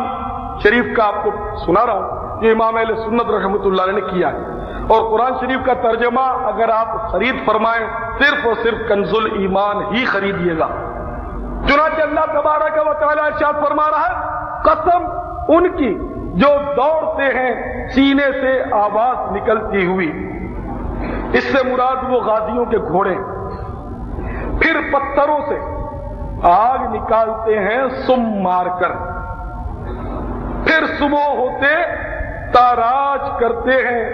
شریف کا آپ کو سنا رہا ہوں جو امام اہل سنت رحمۃ اللہ علیہ نے کیا ہے. اور قرآن شریف کا ترجمہ اگر آپ خرید فرمائیں صرف اور صرف کنز الایمان ہی خریدیے گا. چنانچہ اللہ تبارک و تعالی ارشاد فرما رہا ہے، قسم ان کی جو دوڑتے ہیں سینے سے آواز نکلتی ہوئی. اس سے مراد وہ غازیوں کے گھوڑے. پھر پتھروں سے آگ نکالتے ہیں سم مار کر، پھر صبح ہوتے تاراج کرتے ہیں،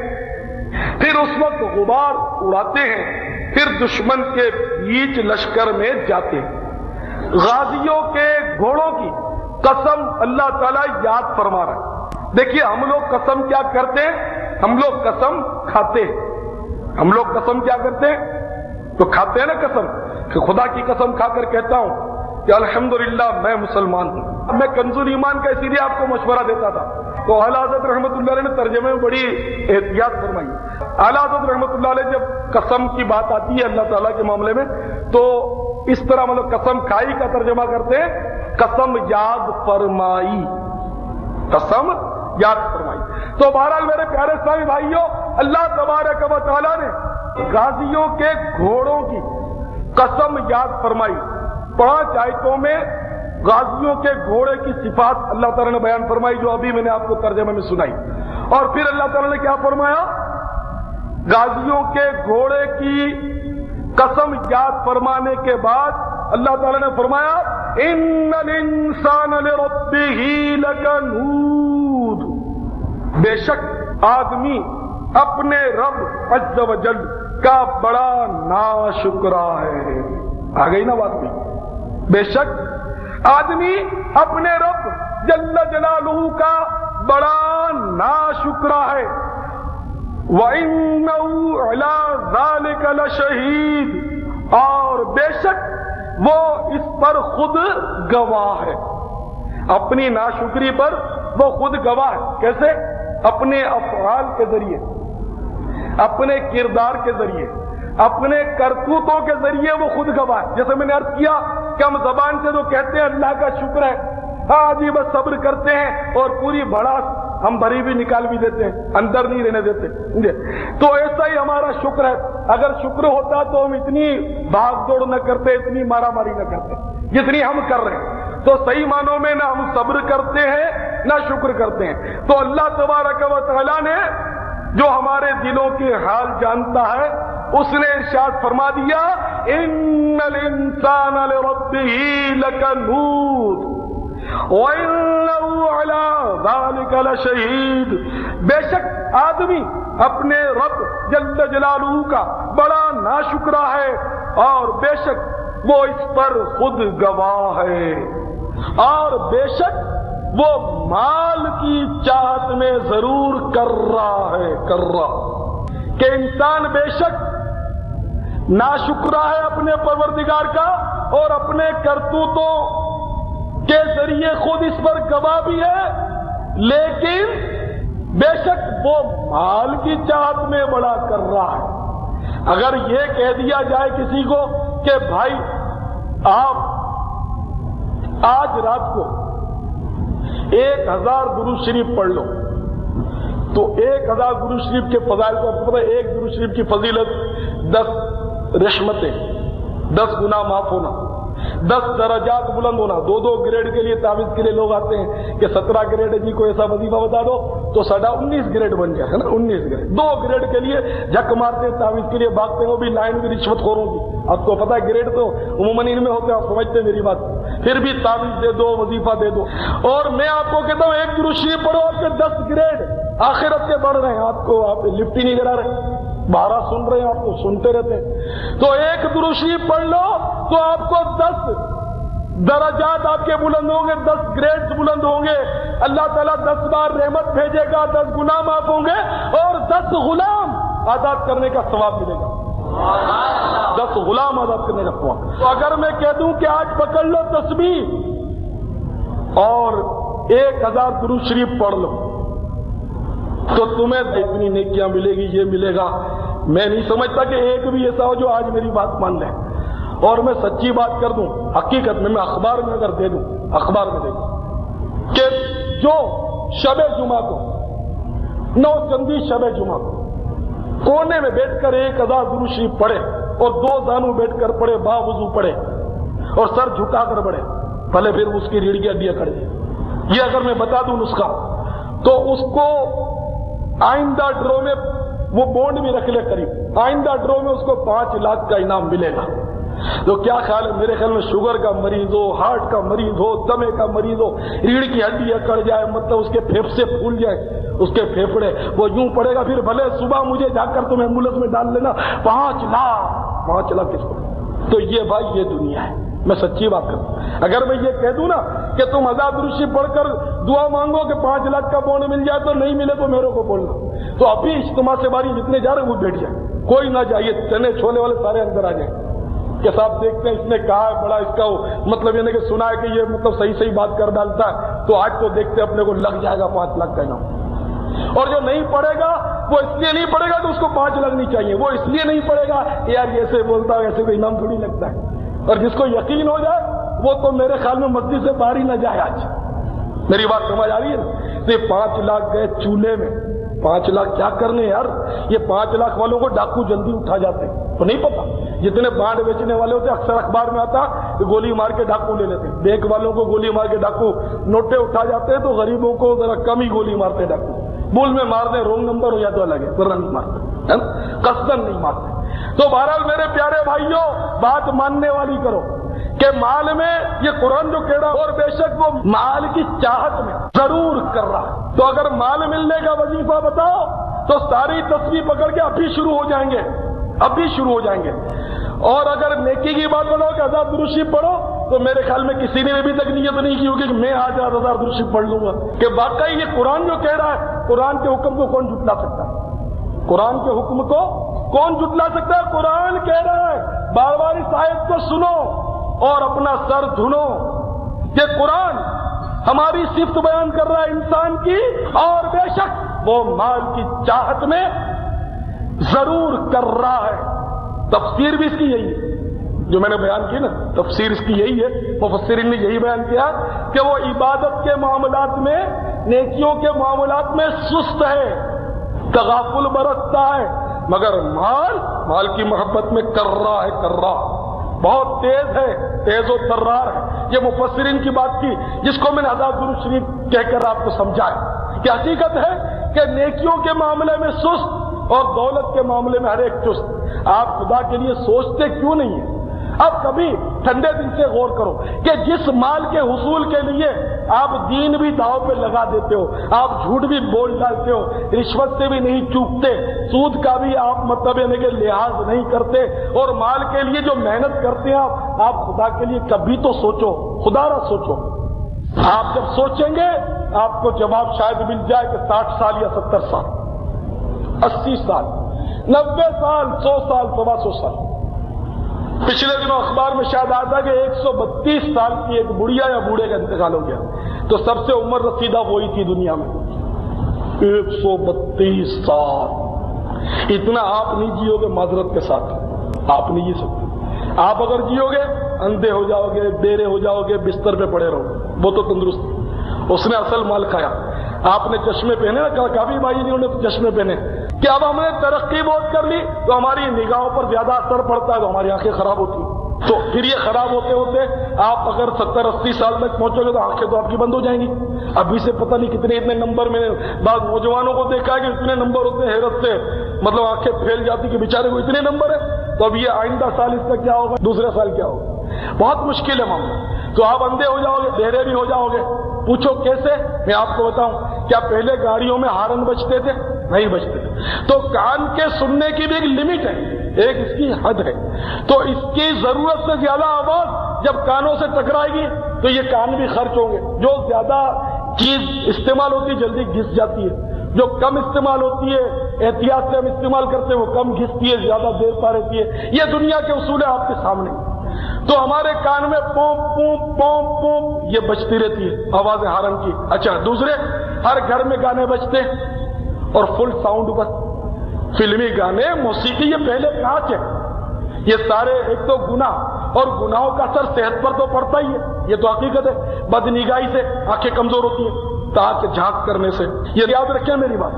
پھر اس وقت غبار اڑاتے ہیں، پھر دشمن کے بیچ لشکر میں جاتے ہیں. غازیوں کے گھوڑوں کی قسم اللہ تعالیٰ یاد فرما رہا ہے. دیکھیے ہم لوگ قسم کیا کرتے ہیں؟ ہم لوگ قسم کھاتے ہیں. ہم لوگ قسم کیا کرتے ہیں؟ تو کھاتے ہیں نا قسم، کہ خدا کی قسم کھا کر کہتا ہوں کہ الحمدللہ میں مسلمان ہوں. میں کنز الایمان کا اسی لیے آپ کو مشورہ دیتا تھا. تو اعلیٰ حضرت رحمۃ اللہ علیہ نے ترجمے میں بڑی احتیاط فرمائی. اعلیٰ حضرت رحمۃ اللہ علیہ جب قسم کی بات آتی ہے اللہ تعالیٰ کے معاملے میں تو اس طرح مطلب قسم کھائی کا ترجمہ کرتے ہیں قسم یاد فرمائی. قسم یاد فرمائی. تو بہرحال میرے پیارے اسلامی بھائیوں، اللہ تبارک و تعالیٰ نے غازیوں کے گھوڑوں کی قسم یاد فرمائی. 5 آیتوں میں غازیوں کے گھوڑے کی صفات اللہ تعالیٰ نے بیان فرمائی جو ابھی میں نے آپ کو ترجمے میں سنائی. اور پھر اللہ تعالیٰ نے کیا فرمایا؟ غازیوں کے گھوڑے کی قسم یاد فرمانے کے بعد اللہ تعالیٰ نے فرمایا ان الانسان لربہ لکنود، بے شک آدمی اپنے رب عز و جل کا بڑا ناشکرا ہے. آ گئی نا بات میں؟ بے شک آدمی اپنے رب جل جلالہ کا بڑا ناشکرا ہے. وَإِنَّهُ عَلَى ذَلِكَ لَشَهِيدٌ، اور بے شک وہ اس پر خود گواہ ہے. اپنی ناشکری پر وہ خود گواہ ہے. کیسے؟ اپنے افعال کے ذریعے، اپنے کردار کے ذریعے، اپنے کرتوتوں کے ذریعے وہ خود گواہ ہے. جیسے میں نے عرض کیا کہ ہم زبان سے تو کہتے ہیں اللہ کا شکر ہے، ہاں جی بس صبر کرتے ہیں اور پوری بھڑاس ہم بھری بھی نکال بھی دیتے ہیں، اندر نہیں رہنے دیتے. تو ایسا ہی ہمارا شکر ہے. اگر شکر ہوتا تو ہم اتنی بھاگ دوڑ نہ کرتے، اتنی مارا ماری نہ کرتے جتنی ہم کر رہے ہیں. تو صحیح معنوں میں نہ ہم صبر کرتے ہیں نہ شکر کرتے ہیں. تو اللہ تبارک و تعالیٰ نے جو ہمارے دلوں کے حال جانتا ہے اس نے ارشاد فرما دیا ان الانسان لربہ لکنود وَإِنَّهُ عَلَى ذَلِكَ لَشَهِيدٌ، بے شک آدمی اپنے رب جل جلالہ کا بڑا ناشکرا ہے اور بے شک وہ اس پر خود گواہ ہے. اور بے شک وہ مال کی چاہت میں ضرور کر رہا کہ انسان بے شک ناشکرا ہے اپنے پروردگار کا اور اپنے کرتوتوں کے ذریعے خود اس پر گواہ بھی ہے، لیکن بے شک وہ مال کی چاہت میں بڑا کر رہا ہے. اگر یہ کہہ دیا جائے کسی کو کہ بھائی آپ آج رات کو 1000 درود شریف پڑھ لو، تو 1000 درود شریف کے فضائل کو آپ کو پتہ ہے، ایک درود شریف کی فضیلت 10 رحمتیں، 10 گناہ معاف ہونا، 10 درجات بلند ہونا. 2 گریڈ کے لیے تعویذ کے لیے لوگ آتے ہیں کہ 17 گریڈ ہے جی کوئی ایسا وظیفہ بتا دو تو ساڑھا 19 گریڈ بن گیا ہے نا. 19 گریڈ 2 گریڈ کے لیے جھک مارتے ہیں، تعویذ کے لیے بھاگتے ہیں، وہ بھی لائن بھی رشوت خوروں کی. آپ کو پتا ہے گریڈ تو عموماً ان میں ہوتے ہیں، آپ سمجھتے ہیں میری بات. پھر بھی تعویذ دے دو، وظیفہ دے دو. اور میں آپ کو کہتا ہوں ایک درود شریف پڑھو، آپ کے 10 گریڈ آخرت کے بڑھ رہے ہیں. آپ کو آپ لفٹ ہی نہیں کرا رہے، 12 سن رہے ہیں، آپ کو سنتے رہتے ہیں. تو ایک درود شریف پڑھ لو تو آپ کو 10 درجات آپ کے بلند ہوں گے، 10 گریڈز بلند ہوں گے. اللہ تعالیٰ 10 بار رحمت بھیجے گا، 10 گناہ معاف ہوں گے اور 10 غلام آزاد کرنے کا ثواب ملے گا، 10 غلام آزاد کرنے کا ثواب۔ تو اگر میں کہہ دوں کہ آج پکڑ لو تسبیح اور 1000 درود شریف پڑھ لو تو تمہیں اتنی نیکیاں ملے گی، یہ ملے گا، میں نہیں سمجھتا کہ ایک بھی ایسا ہو جو آج میری بات مان لے۔ اور میں سچی بات کر دوں، حقیقت میں اخبار میں اگر دے دوں، اخبار میں دے دوں کہ جو شب جمعہ کو، 9 چندی شب جمعہ کو کونے میں بیٹھ کر 1000 درود شریف پڑھے اور 2 زانو بیٹھ کر پڑھے، با وضو پڑھے اور سر جھکا کر پڑھے، بھلے پھر اس کی ریڑھ کی ہڈیاں کٹ جائیں، یہ اگر میں بتا دوں نسخہ تو اس کو آئندہ ڈرو میں وہ بونڈ بھی رکھ لے قریب، آئندہ ڈرو میں اس کو 5 لاکھ کا انعام ملے گا۔ تو کیا خیال ہے، میرے خیال میں شوگر کا مریض ہو، ہارٹ کا مریض ہو، دمے کا مریض ہو، ریڑھ کی ہڈی اکڑ جائے، مطلب اس کے پھیپھڑے پھول جائے، اس کے پھیپھڑے، وہ یوں پڑے گا، پھر بھلے صبح مجھے جا کر تم ایمبولینس میں ڈال لینا، 5 لاکھ کس کو؟ تو یہ بھائی یہ دنیا ہے، میں سچی بات کروں۔ اگر میں یہ کہہ دوں نا کہ تم 1000 درود شریف پڑھ کر دعا مانگو کہ 5 لاکھ کا بونڈ مل جائے، تو نہیں ملے تو میرے کو بولنا، تو ابھی اجتماع سے باری جتنے جا رہے ہیں وہ بیٹھ جائیں، کوئی نہ جائے، چنے چھولے والے سارے اندر آ جائیں کہ صاحب دیکھتے ہیں اس نے کہا ہے بڑا، اس کا مطلب یہ نہیں کہ سنا ہے کہ یہ مطلب صحیح بات کر ڈالتا ہے، تو آج تو دیکھتے ہیں اپنے کو لگ جائے گا 5 لاکھ کا انعام۔ اور جو نہیں پڑھے گا وہ اس لیے نہیں پڑھے گا کہ اس کو 5 لگنی چاہیے، وہ اس لیے نہیں پڑھے گا یار ایسے بولتا ہے، ایسے کوئی انعام تھوڑی لگتا ہے۔ اور جس کو یقین ہو جائے وہ تو میرے خیال میں مسجد سے باہر ہی نہ جائے۔ آج میری بات سمجھ آ رہی ہے نا؟ یہ 5 لاکھ گئے چولہے میں، 5 لاکھ کیا کرنے یار؟ یہ 5 لاکھ والوں کو ڈاکو جلدی اٹھا جاتے ہیں، تو نہیں پتا جتنے بانڈ بیچنے والے ہوتے اکثر اخبار میں آتا کہ گولی مار کے ڈاکو لے لیتے، بینک والوں کو گولی مار کے ڈاکو نوٹیں اٹھا جاتے ہیں، تو غریبوں کو ذرا کم ہی گولی مارتے ڈاکو، بول میں مار دیں، رونگ نمبر ہو یا تو الگ ہے، ورنہ نہیں مارتے، قصدن نہیں مارتے۔ تو بہرحال میرے پیارے بھائیوں، بات ماننے والی کرو کہ مال میں یہ قرآن جو کہہ رہا، اور بے شک وہ مال کی چاہت میں ضرور کر رہا ہے۔ تو اگر مال ملنے کا وظیفہ بتاؤ تو ساری تسبیح پکڑ کے ابھی شروع ہو جائیں گے، ابھی شروع ہو جائیں گے۔ اور اگر نیکی کی بات بتاؤ کہ 1000 درود شریف پڑھو، تو میرے خیال میں کسی نے ابھی تک نیت نہیں کی ہوگی کہ میں آج 1000 درود شریف پڑھ لوں گا، کہ واقعی یہ قرآن جو کہہ رہا ہے، قرآن کے حکم کو کون جھٹلا سکتا ہے؟ قرآن کے حکم کو کون جھٹلا سکتا ہے؟ قرآن کہہ رہا ہے، بار بار اس آیت کو سنو اور اپنا سر دھنو کہ قرآن ہماری صفت بیان کر رہا ہے انسان کی، اور بے شک وہ مال کی چاہت میں ضرور کر رہا ہے۔ تفسیر بھی اس کی یہی ہے جو میں نے بیان کی نا، تفسیر اس کی یہی ہے، مفسرین نے یہی بیان کیا کہ وہ عبادت کے معاملات میں، نیکیوں کے معاملات میں سست ہے، تغافل برتتا ہے، مگر مال کی محبت میں کر رہا بہت تیز ہے، تیز و ترار ہے۔ یہ مفسرین کی بات کی جس کو میں نے 1000 درود شریف کہہ کر آپ کو سمجھایا کہ حقیقت ہے کہ نیکیوں کے معاملے میں سست اور دولت کے معاملے میں ہر ایک چست۔ آپ خدا کے لیے سوچتے کیوں نہیں ہیں؟ اب کبھی ٹھنڈے دل سے غور کرو کہ جس مال کے حصول کے لیے آپ دین بھی داؤ پہ لگا دیتے ہو، آپ جھوٹ بھی بول ڈالتے ہو، رشوت سے بھی نہیں چوکتے، سود کا بھی آپ مطلب یعنی کہ لحاظ نہیں کرتے، اور مال کے لیے جو محنت کرتے ہیں آپ خدا کے لیے کبھی تو سوچو، خدا نہ سوچو۔ آپ جب سوچیں گے آپ کو جواب شاید مل جائے کہ 60 سال یا 70 سال، 80 سال، 90 سال، 100 سال، 125 سال۔ پچھلے دنوں اخبار میں شاید آتا کہ 132 سال کی ایک بڑھیا یا بوڑھے کا انتقال ہو گیا، تو سب سے عمر رسیدہ وہی تھی دنیا میں، 132 سال۔ اتنا آپ نہیں جیو گے معذرت کے ساتھ، آپ نہیں جی سکتے۔ آپ اگر جیو گے اندھے ہو جاؤ گے، بیرے ہو جاؤ گے، بستر پہ پڑے رہو گے، وہ تو تندرست، اس نے اصل مال کھایا۔ آپ نے چشمے پہنے نا، کافی بھائی انہوں نے چشمے پہنے کہ اب ہم نے ترقی بہت کر لی تو ہماری نگاہوں پر زیادہ اثر پڑتا ہے، تو ہماری آنکھیں خراب ہوتی ہیں، تو پھر یہ خراب ہوتے ہوتے آپ اگر 70-80 سال تک پہنچو گے تو آنکھیں تو آپ کی بند ہو جائیں گی۔ ابھی سے پتہ نہیں کتنے اتنے نمبر، میں نے بعض نوجوانوں کو دیکھا ہے کہ اتنے نمبر ہوتے ہیں، حیرت سے مطلب آنکھیں پھیل جاتی کہ بیچارے کو اتنے نمبر ہے، تو اب یہ آئندہ سال اس کا کیا ہوگا، دوسرا سال کیا ہوگا، بہت مشکل ہے معاملہ۔ تو آپ اندھے ہو جاؤ گے، بہرے بھی ہو جاؤ گے۔ پوچھو کیسے؟ میں آپ کو بتاؤں، کیا پہلے گاڑیوں میں ہارن بجتے تھے؟ نہیں بجتے تھے۔ تو کان کے سننے کی بھی ایک لمٹ ہے، ایک اس کی حد ہے، تو اس کی ضرورت سے زیادہ آواز جب کانوں سے ٹکرائے گی تو یہ کان بھی خرچ ہوں گے، جو زیادہ چیز استعمال ہوتی جلدی گھس جاتی ہے، جو کم استعمال ہوتی ہے، احتیاط سے ہم استعمال کرتے ہیں، وہ کم گھستی ہے، زیادہ دیر پا رہتی ہے. یہ دنیا کے اصول ہے آپ کے سامنے. تو ہمارے کان میں پوم پوم پوم پوم یہ بجتی رہتی ہے آواز ہارن کی. اچھا، دوسرے ہر گھر میں گانے بجتے اور فل ساؤنڈ بس، فلمی گانے، موسیقی، یہ پہلے کہاں سے؟ یہ سارے ایک تو گناہ، اور گناہوں کا اثر صحت پر تو پڑتا ہی ہے، یہ تو حقیقت ہے. بد نگاہی سے آنکھیں کمزور ہوتی ہیں، تاکہ جھانک کرنے سے. یہ یاد رکھیں میری بات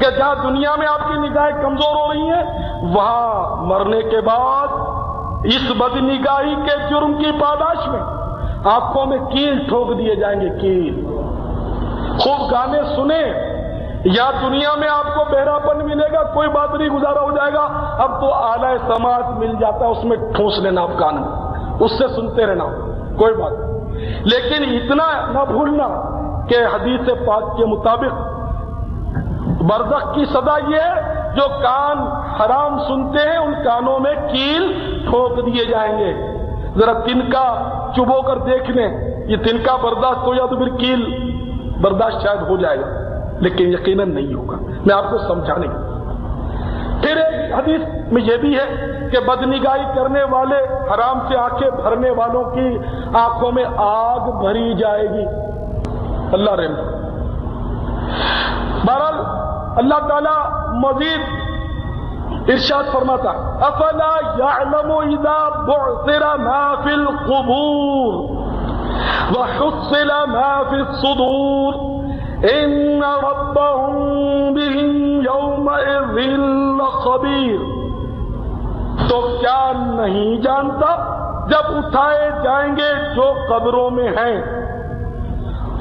کہ جہاں دنیا میں آپ کی نگاہیں کمزور ہو رہی ہیں، وہاں مرنے کے بعد اس بد نگاہی کے جرم کی پاداش میں آنکھوں میں کیل ٹھوک دیے جائیں گے. کیل. خوب گانے سنیں. یا دنیا میں آپ کو بہراپن ملے گا، کوئی بات نہیں، گزارا ہو جائے گا. اب تو اعلی سماعت مل جاتا ہے، اس میں ٹھوس لینا آپ کان میں، اس سے سنتے رہنا، کوئی بات نہیں. لیکن اتنا نہ بھولنا کہ حدیث پاک کے مطابق برزخ کی سزا یہ ہے، جو کان حرام سنتے ہیں ان کانوں میں کیل ٹھوک دیے جائیں گے. ذرا تنکا چبو کر دیکھ لیں، یہ تنکا برداشت ہو جائے تو پھر کیل برداشت شاید ہو جائے گا، لیکن یقیناً نہیں ہوگا. میں آپ کو سمجھانے گا. پھر ایک حدیث میں یہ بھی ہے کہ بدنگاہی کرنے والے، حرام سے آنکھیں بھرنے والوں کی آنکھوں میں آگ بھری جائے گی. اللہ رحم. بہرحال اللہ تعالی مزید ارشاد فرماتا افلا يعلم اذا بعثر ما في القبور وحصل ما في الصدور ان ربهم بهم يومئذ لخبير. تو کیا نہیں جانتا جب اٹھائے جائیں گے جو قبروں میں ہیں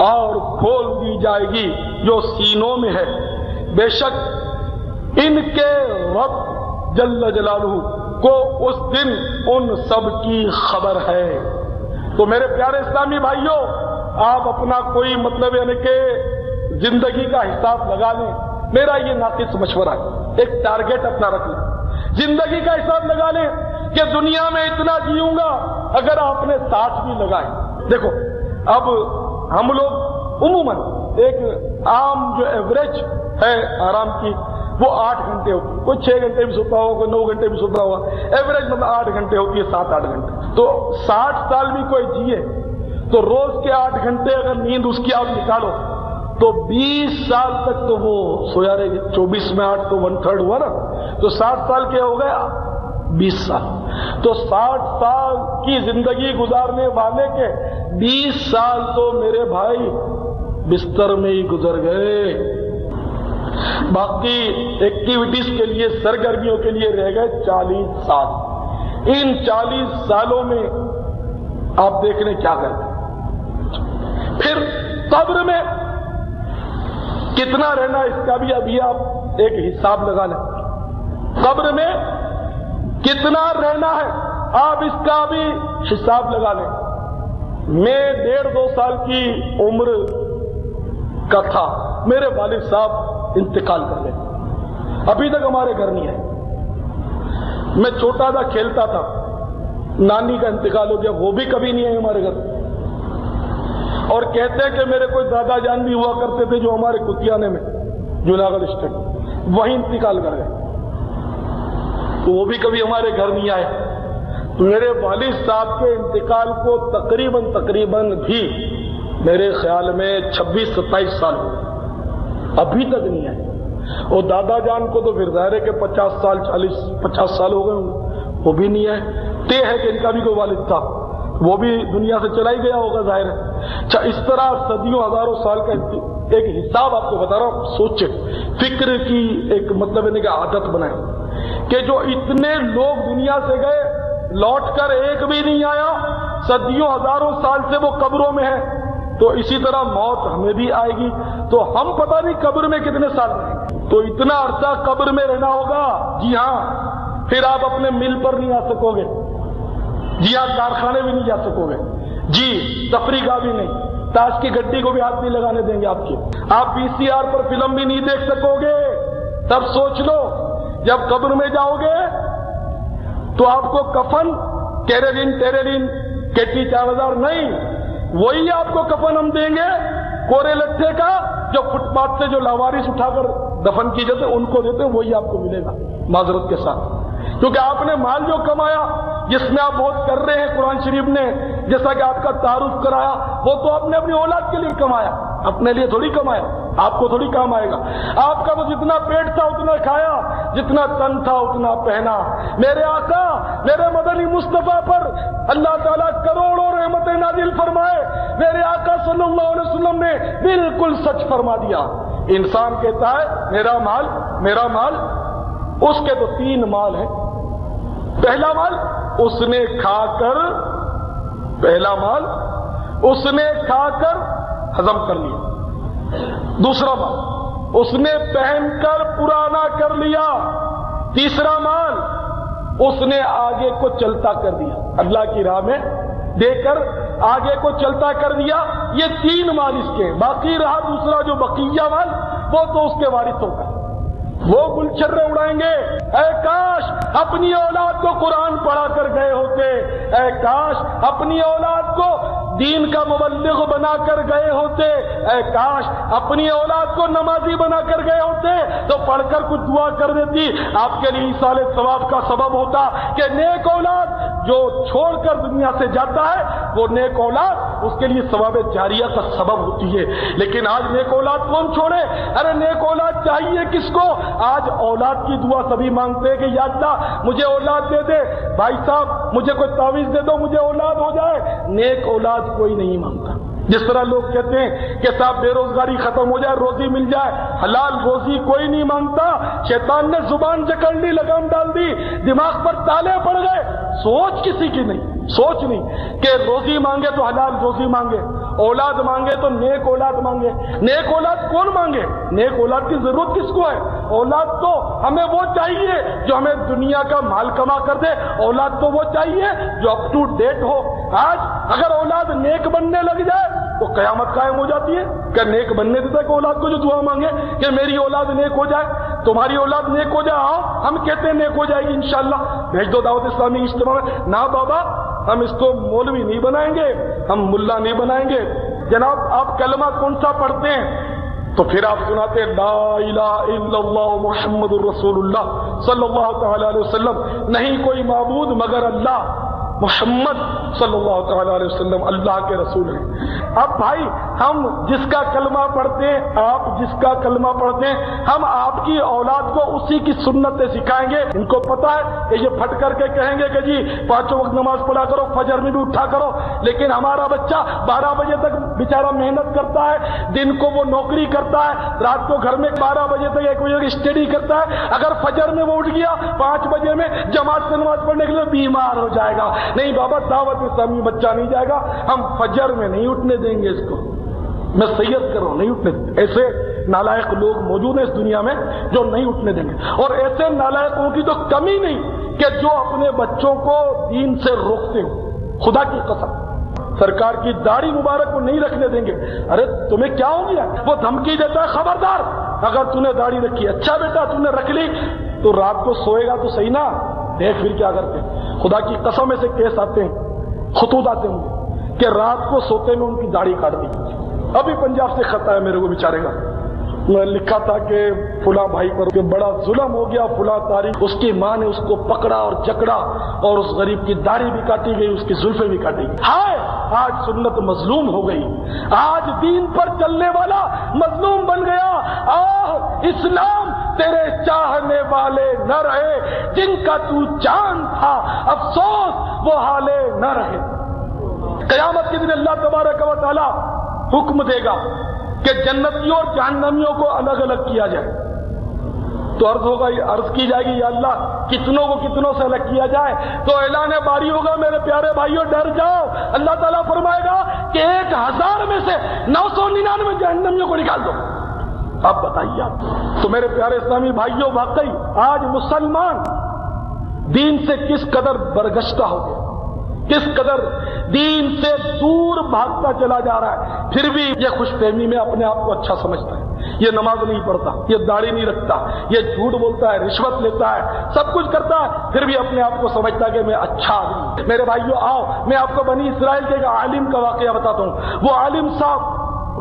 اور کھول دی جائے گی جو سینوں میں ہے، بے شک ان کے رب جل جلالہ کو اس دن ان سب کی خبر ہے. تو میرے پیارے اسلامی بھائیوں، آپ اپنا کوئی مطلب یعنی کہ زندگی کا حساب لگا لیں. میرا یہ ناقص مشورہ ہے، ایک ٹارگیٹ اپنا رکھ لیں، زندگی کا حساب لگا لیں کہ دنیا میں اتنا جیوں گا. اگر آپ نے 60 بھی لگائے، دیکھو اب ہم لوگ عموماً ایک عام جو ایوریج ہے آرام کی وہ 8 گھنٹے ہوتی ہے. کوئی 6 گھنٹے بھی سوتا ہوا، کوئی 9 گھنٹے بھی سوتا ہوا، ایوریج مطلب 8 گھنٹے ہوتی ہے، 7-8 گھنٹے. تو 60 سال بھی کوئی جیے تو روز کے 8 گھنٹے اگر نیند اس کی آپ نکالو تو 20 سال تک تو وہ سویا رہے گی. 24 میں 8 تو 1/3 ہوا نا، تو 60 سال کے ہو گئے 20 سال. تو 60 سال کی زندگی گزارنے والے کے 20 سال تو میرے بھائی بستر میں ہی گزر گئے. باقی ایکٹیویٹیز کے لیے، سرگرمیوں کے لیے رہ گئے 40 سال. ان 40 سالوں میں آپ دیکھ لیں کیا کرتے. پھر قبر میں کتنا رہنا، اس کا بھی ابھی آپ ایک حساب لگا لیں. قبر میں کتنا رہنا ہے آپ اس کا بھی حساب لگا لیں. میں 1.5-2 سال کی عمر کا تھا، میرے والد صاحب انتقال کر گئے. ابھی تک ہمارے گھر نہیں ہے. میں چھوٹا تھا، کھیلتا تھا، نانی کا انتقال ہو گیا، وہ بھی کبھی نہیں آئے ہمارے گھر. اور کہتے ہیں کہ میرے کوئی دادا جان بھی ہوا کرتے تھے جو ہمارے کتیانے میں جوناگڑھ اسٹیٹ، وہیں انتقال کر گئے، تو وہ بھی کبھی ہمارے گھر نہیں آئے. تو میرے والد صاحب کے انتقال کو تقریباً بھی میرے خیال میں 26-27 سال ہو گئے، ابھی تک نہیں آئے. اور دادا جان کو تو پھر ظاہر ہے کہ 50 سال 40-50 سال ہو گئے ہوں گے، وہ بھی نہیں آئے. طے ہے کہ ان کا بھی کوئی والد تھا، وہ بھی دنیا سے چلا ہی گیا ہوگا ظاہر ہے. اچھا، اس طرح صدیوں ہزاروں سال کا ایک حساب آپ کو بتا رہا ہوں. سوچے، فکر کی ایک مطلب ہے کہ عادت بنائیں کہ جو اتنے لوگ دنیا سے گئے لوٹ کر ایک بھی نہیں آیا، صدیوں ہزاروں سال سے وہ قبروں میں ہے، تو اسی طرح موت ہمیں بھی آئے گی. تو ہم پتہ نہیں قبر میں کتنے سال رہیں گے، تو اتنا عرصہ قبر میں رہنا ہوگا. جی ہاں، پھر آپ اپنے مل پر نہیں آ سکو گے. جی ہاں، کارخانے بھی نہیں جا سکو گے. جی، تفریح گاہ بھی نہیں، تاش کی گڈی کو بھی ہاتھ نہیں لگانے دیں گے آپ کے. آپ VCR پر فلم بھی نہیں دیکھ سکو گے. تب سوچ لو، جب قبر میں جاؤ گے تو آپ کو کفن ٹیرلین کیٹی 4000 نہیں، وہی آپ کو کفن ہم دیں گے کوڑے لٹھے کا جو فٹ پاتھ سے جو لاوارث اٹھا کر دفن کی جاتے ان کو دیتے وہی آپ کو ملے گا معذرت کے ساتھ، کیونکہ آپ نے مال جو کمایا جس میں آپ بہت کر رہے ہیں، قرآن شریف نے جیسا کہ آپ کا تعارف کرایا وہ تو آپ نے اپنی اولاد کے لیے کمایا، اپنے لیے تھوڑی کمایا، آپ کو تھوڑی کام آئے گا۔ آپ کا تو جتنا پیٹ تھا اتنا کھایا، جتنا تن تھا اتنا پہنا۔ میرے آقا میرے مدنی مصطفیٰ پر اللہ تعالیٰ کروڑوں رحمتیں نازل فرمائے، میرے آقا صلی اللہ علیہ وسلم نے بالکل سچ فرما دیا۔ انسان کہتا ہے میرا مال میرا مال، اس کے تو تین مال ہیں۔ پہلا مال اس نے کھا کر، پہلا مال اس نے کھا کر ہضم کر لیا، دوسرا مال اس نے پہن کر پرانا کر لیا، تیسرا مال اس نے آگے کو چلتا کر دیا، اللہ کی راہ میں دے کر آگے کو چلتا کر دیا۔ یہ تین مال اس کے، باقی رہا دوسرا جو بقیہ مال وہ تو اس کے وارثوں کا، وہ گلچھرے اڑائیں گے۔ اے کاش اپنی اولاد کو قرآن پڑھا کر گئے ہوتے، اے کاش اپنی اولاد کو دین کا مبلغ بنا کر گئے ہوتے، اے کاش اپنی اولاد کو نمازی بنا کر گئے ہوتے تو پڑھ کر کچھ دعا کر دیتی، آپ کے لیے ایصال ثواب کا سبب ہوتا کہ نیک اولاد جو چھوڑ کر دنیا سے جاتا ہے وہ نیک اولاد اس کے لیے ثواب جاریہ کا سبب ہوتی ہے۔ لیکن آج نیک اولاد کون چھوڑے؟ ارے نیک اولاد چاہیے کس کو؟ آج اولاد کی دعا سبھی مانگتے ہیں کہ یا اللہ مجھے اولاد دے دے، بھائی صاحب مجھے کوئی تعویذ دے دو مجھے اولاد ہو جائے۔ نیک اولاد کوئی نہیں مانگتا۔ جس طرح لوگ کہتے ہیں کہ صاحب بے روزگاری ختم ہو جائے، روزی مل جائے، حلال روزی کوئی نہیں مانگتا۔ شیطان نے زبان جکڑ لی، لگام ڈال دی، دماغ پر تالے پڑ گئے، سوچ کسی کی نہیں، سوچ نہیں کہ روزی مانگے تو حلال روزی مانگے، اولاد مانگے تو نیک اولاد مانگے۔ نیک اولاد کون مانگے؟ نیک اولاد کی ضرورت کس کو ہے؟ اولاد تو ہمیں وہ چاہیے جو ہمیں دنیا کا مال کما کر دے، اولاد تو وہ چاہیے جو اپ ٹو ڈیٹ ہو۔ آج اگر اولاد نیک بننے لگ جائے تو قیامت قائم ہو جاتی ہے۔ کیا نیک بننے دیتا ہے کہ اولاد کو جو دعا مانگے کہ میری اولاد نیک ہو جائے، تمہاری اولاد نیک ہو جائے؟ آؤ ہم کہتے ہیں نیک ہو جائے گی انشاءاللہ، بھیج دو دعوت اسلامی اجتماع میں۔ نہ بابا ہم اس کو مولوی نہیں بنائیں گے، ہم ملا نہیں بنائیں گے۔ جناب آپ کلمہ کون سا پڑھتے ہیں؟ تو پھر آپ سناتے ہیں لا الہ الا اللہ محمد الرسول اللہ صلی اللہ تعالی علیہ وسلم، نہیں کوئی معبود مگر اللہ، محمد صلی اللہ تعالی علیہ وسلم اللہ کے رسول ہیں۔ اب بھائی ہم جس کا کلمہ پڑھتے ہیں، آپ جس کا کلمہ پڑھتے ہیں، ہم آپ کی اولاد کو اسی کی سنتیں سکھائیں گے۔ ان کو پتا ہے کہ یہ پھٹ کر کے کہیں گے کہ جی 5 وقت نماز پڑھا کرو، فجر میں بھی اٹھا کرو، لیکن ہمارا بچہ 12 بجے تک بیچارہ محنت کرتا ہے، دن کو وہ نوکری کرتا ہے، رات کو گھر میں 12 بجے تک 1 بجے تک اسٹڈی کرتا ہے، اگر فجر میں وہ اٹھ گیا 5 بجے میں جماعت سے نماز پڑھنے کے لیے بیمار ہو جائے گا۔ نہیں بابا دعوت اسلامی بچہ نہیں جائے گا، ہم فجر میں نہیں اٹھنے دیں گے اس کو، میں سید کر رہا ہوں نہیں اٹھنے دیں گے۔ ایسے نالائق لوگ موجود ہیں اس دنیا میں جو نہیں اٹھنے دیں گے، اور ایسے نالائقوں کی تو کمی نہیں کہ جو اپنے بچوں کو دین سے روکتے ہوں۔ خدا کی قسم سرکار کی داڑھی مبارک کو نہیں رکھنے دیں گے۔ ارے تمہیں کیا ہو گیا؟ وہ دھمکی دیتا ہے خبردار اگر تم نے داڑھی رکھی، اچھا بیٹا تم نے رکھ لی تو رات کو سوئے گا تو صحیح نا، دیکھ پھر کیا کرتے ہیں۔ خدا کی قسم سے کیس آتے ہیں، خطوط آتے ہوں کہ رات کو سوتے میں ان کی داڑھی کاٹ دی۔ ابھی پنجاب سے خط آیا میرے کو بیچارے گا، میں لکھا تھا کہ فلاں بھائی پر کہ بڑا ظلم ہو گیا، فلاں تاریخ اس کی ماں نے اس کو پکڑا اور جکڑا اور اس غریب کی داڑھی بھی کاٹی گئی، اس کی زلفیں بھی کاٹی گئی۔ ہائے آج سنت مظلوم ہو گئی، آج دین پر چلنے والا مظلوم بن گیا۔ آہ اسلام تیرے چاہنے والے نہ رہے جن کا تو جان تھا، افسوس وہ حالے نہ رہے۔ قیامت کے دن اللہ تبارک و تعالی حکم دے گا کہ جنتیوں اور جہنمیوں کو الگ الگ کیا جائے، تو عرض کی جائے گی یا اللہ کتنوں کو کتنوں سے الگ کیا جائے؟ تو اعلان باری ہوگا میرے پیارے بھائیوں ڈر جاؤ، اللہ تعالیٰ فرمائے گا کہ 1000 میں سے 999 جہنمیوں کو نکال دو۔ اب بتائیے آپ تو میرے پیارے اسلامی بھائیوں، واقعی آج مسلمان دین سے کس قدر برگشتہ ہو گیا، کس قدر دین سے دور بھاگتا چلا جا رہا ہے۔ پھر بھی یہ خوش فہمی میں اپنے آپ کو اچھا سمجھتا ہے، یہ نماز نہیں پڑھتا، یہ داڑھی نہیں رکھتا، یہ جھوٹ بولتا ہے، رشوت لیتا ہے، سب کچھ کرتا ہے، پھر بھی اپنے آپ کو سمجھتا ہے کہ میں اچھا آدمی۔ میرے بھائیوں آؤ میں آپ کو بنی اسرائیل کے ایک عالم کا واقعہ بتاتا ہوں۔ وہ عالم صاحب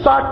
60